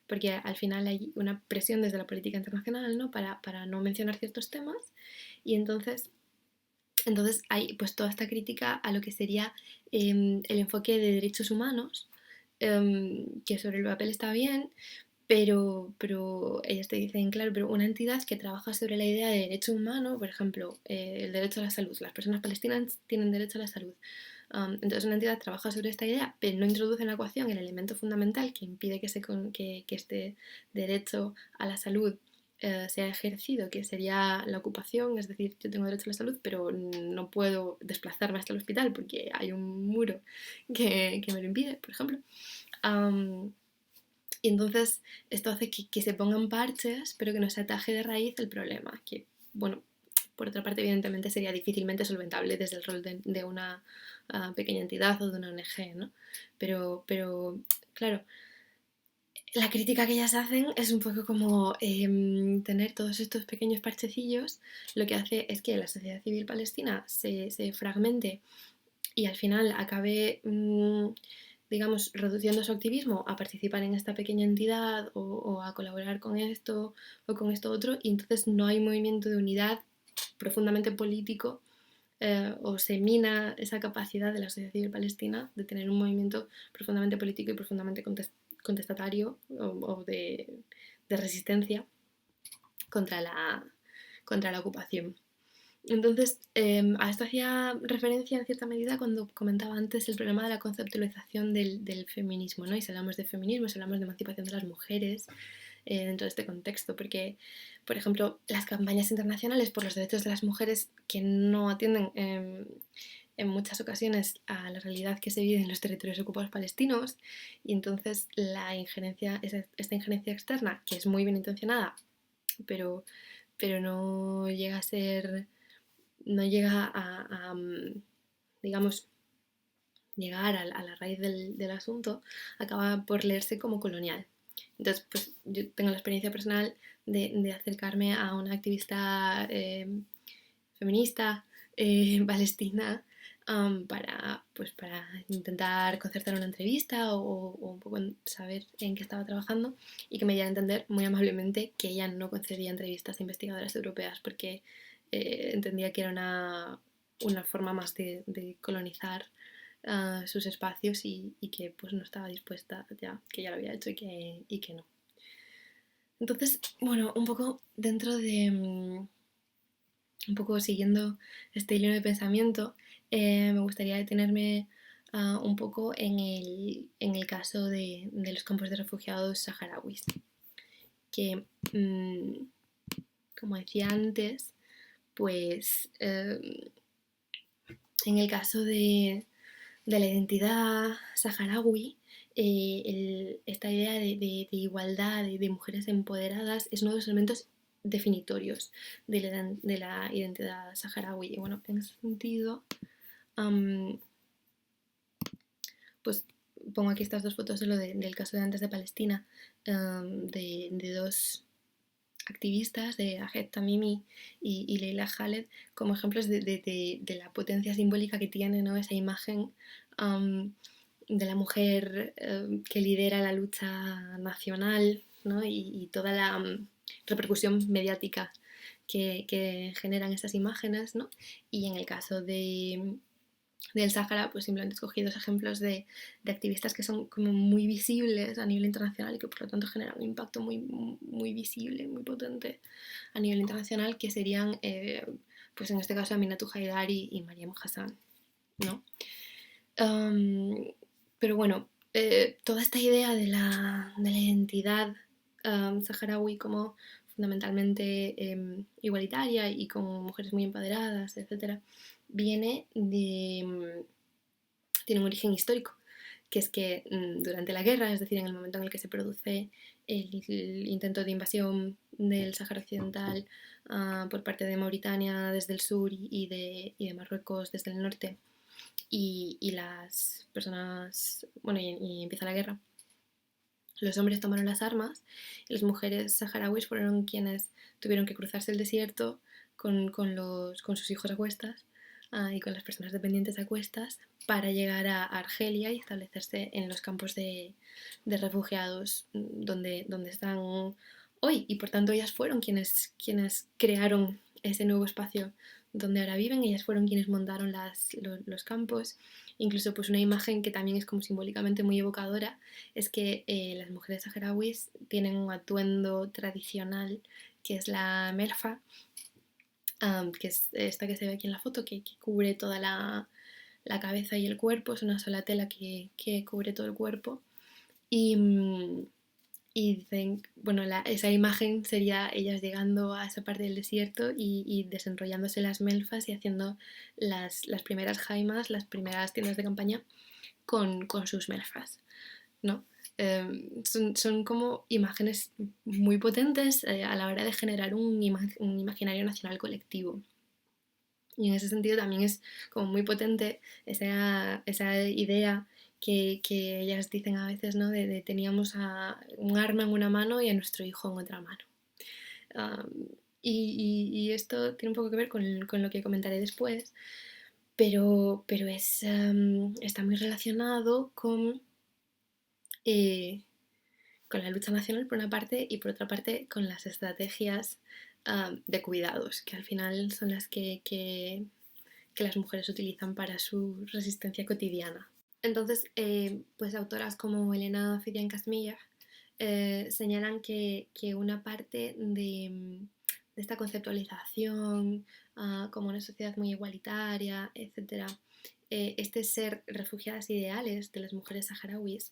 Porque al final hay una presión desde la política internacional, ¿no? para no mencionar ciertos temas, y entonces hay pues toda esta crítica a lo que sería el enfoque de derechos humanos, que sobre el papel está bien, pero ellas te dicen, claro, pero una entidad que trabaja sobre la idea de derecho humano, por ejemplo, el derecho a la salud, las personas palestinas tienen derecho a la salud. Entonces una entidad trabaja sobre esta idea, pero no introduce en la ecuación el elemento fundamental que impide que este derecho a la salud sea ejercido, que sería la ocupación. Es decir, yo tengo derecho a la salud, pero no puedo desplazarme hasta el hospital porque hay un muro que me lo impide, por ejemplo. Y entonces esto hace que se pongan parches, pero que no se ataje de raíz el problema, que, bueno, por otra parte, evidentemente sería difícilmente solventable desde el rol de una pequeña entidad o de una ONG, ¿no? Pero claro, la crítica que ellas hacen es un poco como tener todos estos pequeños parchecillos, lo que hace es que la sociedad civil palestina se fragmente y al final acabe, digamos, reduciendo su activismo a participar en esta pequeña entidad o a colaborar con esto o con esto otro, y entonces no hay movimiento de unidad profundamente político, o se mina esa capacidad de la sociedad civil palestina de tener un movimiento profundamente político y profundamente contestatario o de resistencia contra la ocupación. Entonces, a esto hacía referencia en cierta medida cuando comentaba antes el problema de la conceptualización del feminismo, ¿no? Y si hablamos de feminismo, si hablamos de emancipación de las mujeres dentro de este contexto, porque, por ejemplo, las campañas internacionales por los derechos de las mujeres que no atienden en muchas ocasiones a la realidad que se vive en los territorios ocupados palestinos, y entonces esta injerencia externa, que es muy bien intencionada, pero no llega a ser, no llega a digamos, llegar a la raíz del asunto, acaba por leerse como colonial. Entonces, pues yo tengo la experiencia personal de acercarme a una activista feminista palestina, para intentar concertar una entrevista o un poco saber en qué estaba trabajando, y que me diera a entender muy amablemente que ella no concedía entrevistas a investigadoras europeas porque entendía que era una forma más de colonizar sus espacios, y que pues no estaba dispuesta ya, que ya lo había hecho y que no. Entonces, bueno, un poco dentro de un poco siguiendo este hilo de pensamiento, me gustaría detenerme un poco en el caso de los campos de refugiados saharauis, que, como decía antes, pues en el caso de la identidad saharaui, esta idea de igualdad, de mujeres empoderadas, es uno de los elementos definitorios de la identidad saharaui. Y bueno, en ese sentido, pues pongo aquí estas dos fotos solo del caso de antes de Palestina, de dos activistas, de Ahed Tamimi y Leila Khaled, como ejemplos de la potencia simbólica que tiene, ¿no? Esa imagen de la mujer que lidera la lucha nacional, ¿no? Y toda la repercusión mediática que generan esas imágenes, ¿no? Y en el caso del Sáhara, pues simplemente he escogido dos ejemplos de activistas que son como muy visibles a nivel internacional y que por lo tanto generan un impacto muy visible, muy potente a nivel internacional, que serían, pues en este caso, Aminatou Haidari y Mariam Hassan, ¿no? Pero bueno, toda esta idea de la identidad saharaui como fundamentalmente igualitaria y con mujeres muy empoderadas, etc., viene tiene un origen histórico, que es que durante la guerra, es decir, en el momento en el que se produce el intento de invasión del Sáhara Occidental por parte de Mauritania desde el sur y de Marruecos desde el norte, y las personas, bueno, y empieza la guerra, los hombres tomaron las armas y las mujeres saharauis fueron quienes tuvieron que cruzarse el desierto con sus hijos a cuestas y con las personas dependientes a cuestas para llegar a Argelia y establecerse en los campos de refugiados donde están hoy. Y por tanto ellas fueron quienes crearon ese nuevo espacio donde ahora viven. Ellas fueron quienes montaron los campos. Incluso pues una imagen que también es como simbólicamente muy evocadora es que las mujeres saharauis tienen un atuendo tradicional que es la melfa, que es esta que se ve aquí en la foto, que cubre toda la cabeza y el cuerpo. Es una sola tela que cubre todo el cuerpo. Y dicen, bueno, esa imagen sería ellas llegando a esa parte del desierto y desenrollándose las melfas y haciendo las primeras jaimas, las primeras tiendas de campaña con sus melfas, ¿no? Son como imágenes muy potentes a la hora de generar un imaginario nacional colectivo. Y en ese sentido también es como muy potente esa idea que ellas dicen a veces, ¿no? De teníamos un arma en una mano y a nuestro hijo en otra mano. Y esto tiene un poco que ver con lo que comentaré después, pero está muy relacionado con la lucha nacional por una parte y por otra parte con las estrategias de cuidados, que al final son las que las mujeres utilizan para su resistencia cotidiana. Entonces, pues autoras como Elena Fidian Kasmiyah señalan que una parte de esta conceptualización como una sociedad muy igualitaria, etc., este ser refugiadas ideales de las mujeres saharauis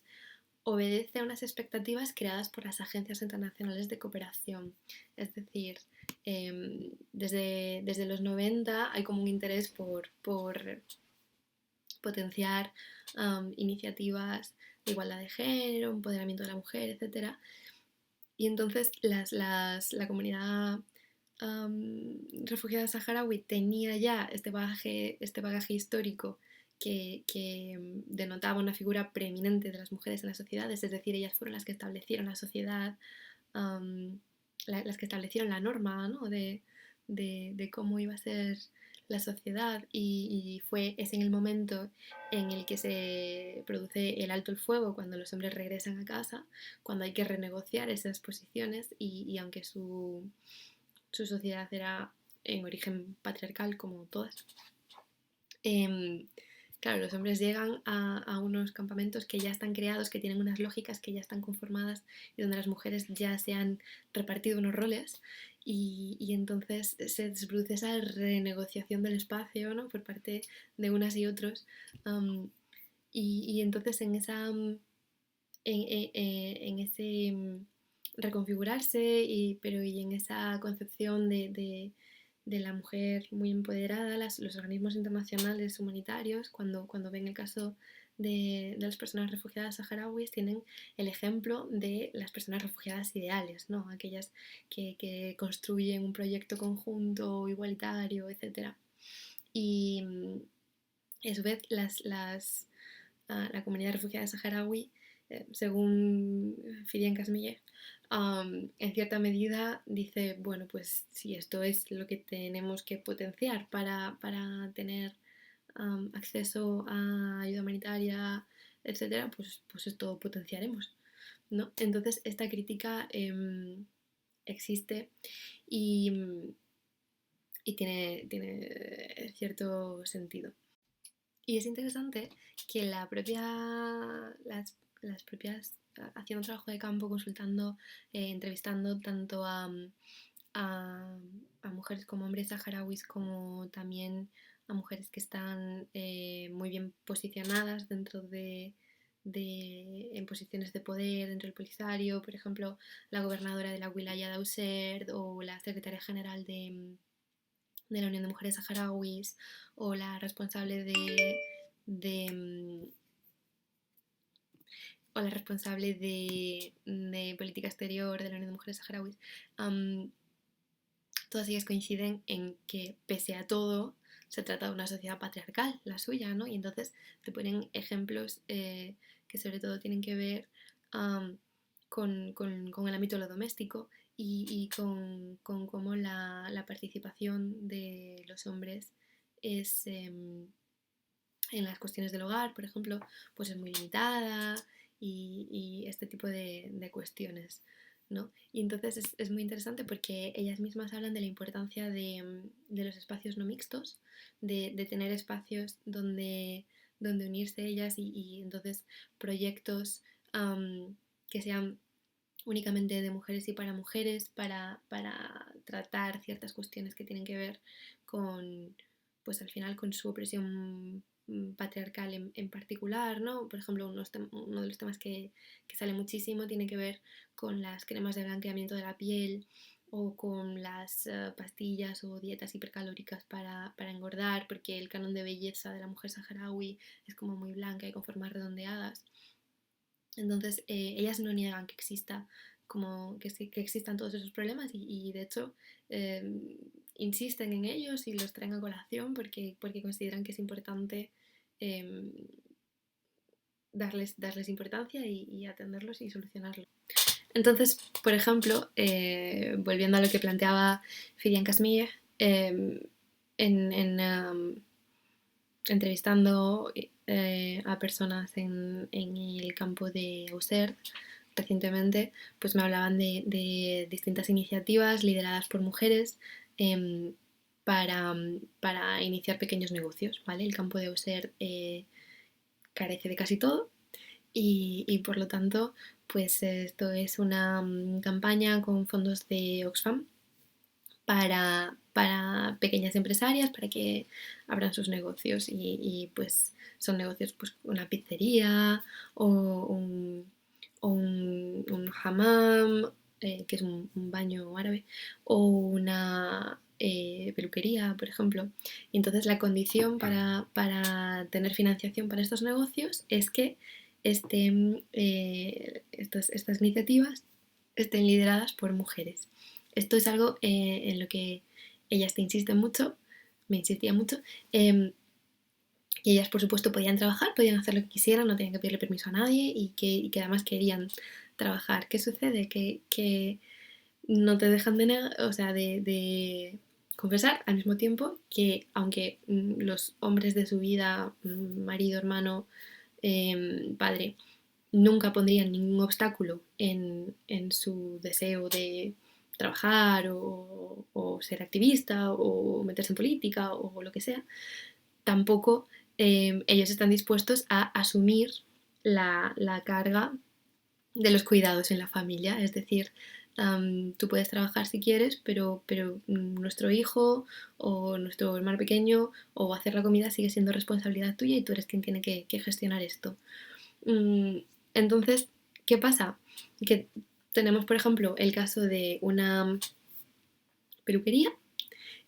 obedece a unas expectativas creadas por las agencias internacionales de cooperación. Es decir, desde los 90 hay como un interés por potenciar iniciativas de igualdad de género, empoderamiento de la mujer, etc. Y entonces la comunidad refugiada saharaui tenía ya este bagaje histórico que denotaba una figura preeminente de las mujeres en las sociedades, es decir, ellas fueron las que establecieron la sociedad, las que establecieron la norma, ¿no? de cómo iba a ser la sociedad, y es en el momento en el que se produce el alto el fuego, cuando los hombres regresan a casa, cuando hay que renegociar esas posiciones y aunque su sociedad era en origen patriarcal como todas, claro, los hombres llegan a unos campamentos que ya están creados, que tienen unas lógicas que ya están conformadas y donde las mujeres ya se han repartido unos roles y entonces se produce esa renegociación del espacio, ¿no? Por parte de unas y otros, y entonces en ese reconfigurarse pero en esa concepción de la mujer muy empoderada, los organismos internacionales humanitarios, cuando ven el caso de las personas refugiadas saharauis, tienen el ejemplo de las personas refugiadas ideales, ¿no? Aquellas que construyen un proyecto conjunto, igualitario, etc. Y a su vez la comunidad refugiada saharaui, según Fidel Casmiller, en cierta medida dice, bueno, pues si esto es lo que tenemos que potenciar para tener acceso a ayuda humanitaria, etcétera, pues esto potenciaremos, ¿no? Entonces esta crítica existe y, y tiene cierto sentido. Y es interesante que las propias, haciendo un trabajo de campo, consultando, entrevistando tanto a, a mujeres como hombres saharauis, como también a mujeres que están muy bien posicionadas dentro en posiciones de poder dentro del Polisario, por ejemplo, la gobernadora de la Wilaya de Ausert o la secretaria general de la Unión de Mujeres Saharauis o la responsable de o la responsable de política exterior de la Unión de Mujeres Saharauis, todas ellas coinciden en que pese a todo se trata de una sociedad patriarcal, la suya, ¿no? Y entonces te ponen ejemplos que sobre todo tienen que ver con el ámbito de lo doméstico y con cómo la participación de los hombres es en las cuestiones del hogar, por ejemplo, pues es muy limitada y este tipo de cuestiones, ¿no? Y entonces es muy interesante porque ellas mismas hablan de la importancia de los espacios no mixtos, de tener espacios donde unirse ellas y entonces proyectos que sean únicamente de mujeres y para mujeres para tratar ciertas cuestiones que tienen que ver con, pues al final con su opresión patriarcal en particular, ¿no? Por ejemplo, uno de los temas que sale muchísimo tiene que ver con las cremas de blanqueamiento de la piel o con las pastillas o dietas hipercalóricas para engordar, porque el canon de belleza de la mujer saharaui es como muy blanca y con formas redondeadas. Entonces, ellas no niegan que exista que existan todos esos problemas y de hecho insisten en ellos y los traen a colación porque consideran que es importante eh, darles importancia y atenderlos y solucionarlos. Entonces, por ejemplo, volviendo a lo que planteaba Fidian Casmille, entrevistando a personas en el campo de Auxerre recientemente, pues me hablaban de distintas iniciativas lideradas por mujeres para iniciar pequeños negocios, ¿vale? El campo de Auxerre carece de casi todo y por lo tanto, pues esto es una campaña con fondos de Oxfam para pequeñas empresarias, para que abran sus negocios pues son negocios pues una pizzería o un hammam, que es un baño árabe, o una peluquería, por ejemplo. Y entonces la condición para tener financiación para estos negocios es que estas iniciativas estén lideradas por mujeres. Esto es algo en lo que ellas te insisten mucho, me insistía mucho, y ellas por supuesto podían trabajar, podían hacer lo que quisieran, no tenían que pedirle permiso a nadie y que además querían trabajar. ¿Qué sucede? Que no te dejan o sea, de confesar al mismo tiempo que aunque los hombres de su vida, marido, hermano, padre, nunca pondrían ningún obstáculo en su deseo de trabajar o ser activista o meterse en política o lo que sea, tampoco ellos están dispuestos a asumir la carga de los cuidados en la familia. Es decir, tú puedes trabajar si quieres, pero nuestro hijo o nuestro hermano pequeño o hacer la comida sigue siendo responsabilidad tuya y tú eres quien tiene que gestionar esto. Entonces, ¿qué pasa? Que tenemos, por ejemplo, el caso de una peluquería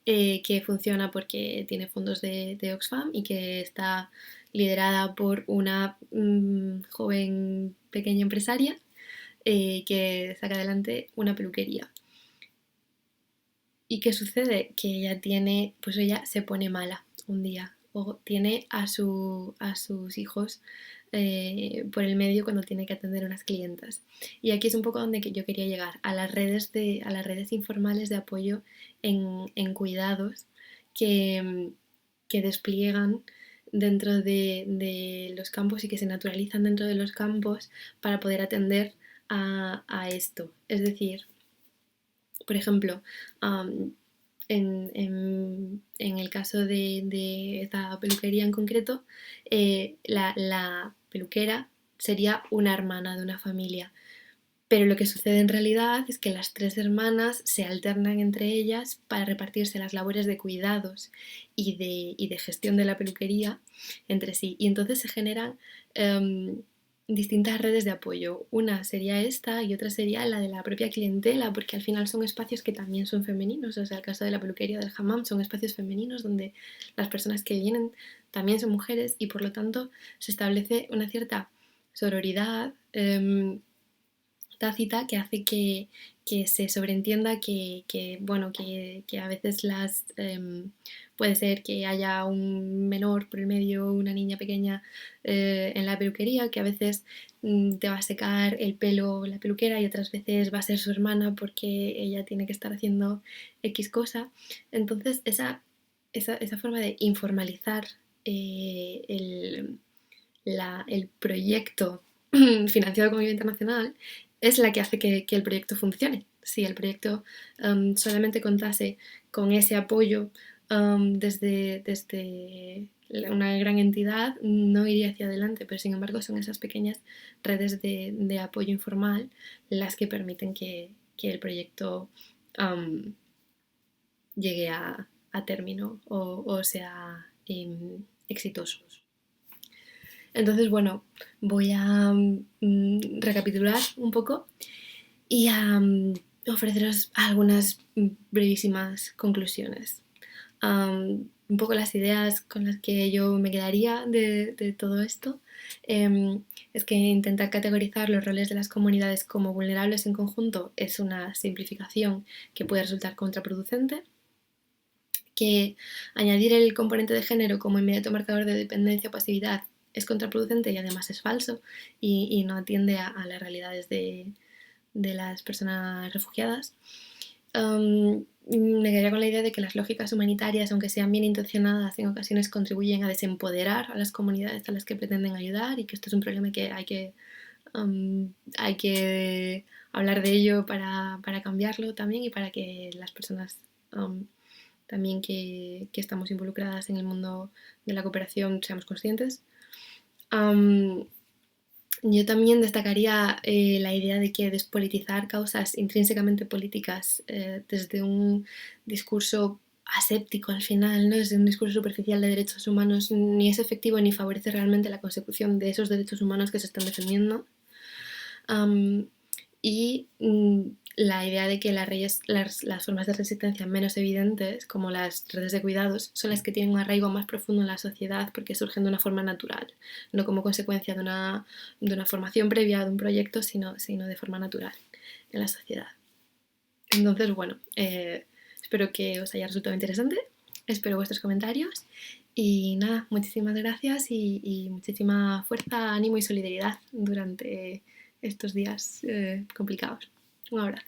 que funciona porque tiene fondos de Oxfam y que está liderada por una joven pequeña empresaria que saca adelante una peluquería. ¿Y qué sucede? Que ella se pone mala un día o tiene a sus hijos por el medio cuando tiene que atender a unas clientas. Y aquí es un poco donde yo quería llegar, a las redes informales de apoyo en cuidados que, que despliegan dentro de los campos y que se naturalizan dentro de los campos para poder atender a esto. Es decir, por ejemplo, en el caso de esta peluquería en concreto, la peluquera sería una hermana de una familia. Pero lo que sucede en realidad es que las tres hermanas se alternan entre ellas para repartirse las labores de cuidados y de gestión de la peluquería entre sí. Y entonces se generan distintas redes de apoyo. Una sería esta y otra sería la de la propia clientela, porque al final son espacios que también son femeninos. O sea, el caso de la peluquería del hammam son espacios femeninos donde las personas que vienen también son mujeres y por lo tanto se establece una cierta sororidad tácita que hace que se sobreentienda bueno, que a veces puede ser que haya un menor por el medio, una niña pequeña en la peluquería, que a veces te va a secar el pelo la peluquera y otras veces va a ser su hermana porque ella tiene que estar haciendo X cosa. Entonces esa forma de informalizar el proyecto financiado con ayuda internacional es la que hace que el proyecto funcione. Si el proyecto solamente contase con ese apoyo desde una gran entidad, no iría hacia adelante, pero sin embargo son esas pequeñas redes de apoyo informal las que permiten que el proyecto llegue a término o sea exitoso. Entonces, bueno, voy a recapitular un poco y a ofreceros algunas brevísimas conclusiones. Un poco las ideas con las que yo me quedaría de todo esto es que intentar categorizar los roles de las comunidades como vulnerables en conjunto es una simplificación que puede resultar contraproducente, que añadir el componente de género como inmediato marcador de dependencia o pasividad es contraproducente y además es falso y no atiende a las realidades de las personas refugiadas. Me quedaría con la idea de que las lógicas humanitarias, aunque sean bien intencionadas, en ocasiones contribuyen a desempoderar a las comunidades a las que pretenden ayudar y que esto es un problema que hay que hablar de ello para cambiarlo también y para que las personas también que estamos involucradas en el mundo de la cooperación seamos conscientes. Yo también destacaría la idea de que despolitizar causas intrínsecamente políticas desde un discurso aséptico al final, ¿no? Desde un discurso superficial de derechos humanos ni es efectivo ni favorece realmente la consecución de esos derechos humanos que se están defendiendo. Y la idea de que las formas de resistencia menos evidentes, como las redes de cuidados, son las que tienen un arraigo más profundo en la sociedad porque surgen de una forma natural, no como consecuencia de una formación previa de un proyecto, sino de forma natural en la sociedad. Entonces, bueno, espero que os haya resultado interesante, espero vuestros comentarios y nada, muchísimas gracias y muchísima fuerza, ánimo y solidaridad durante estos días complicados. Un abrazo.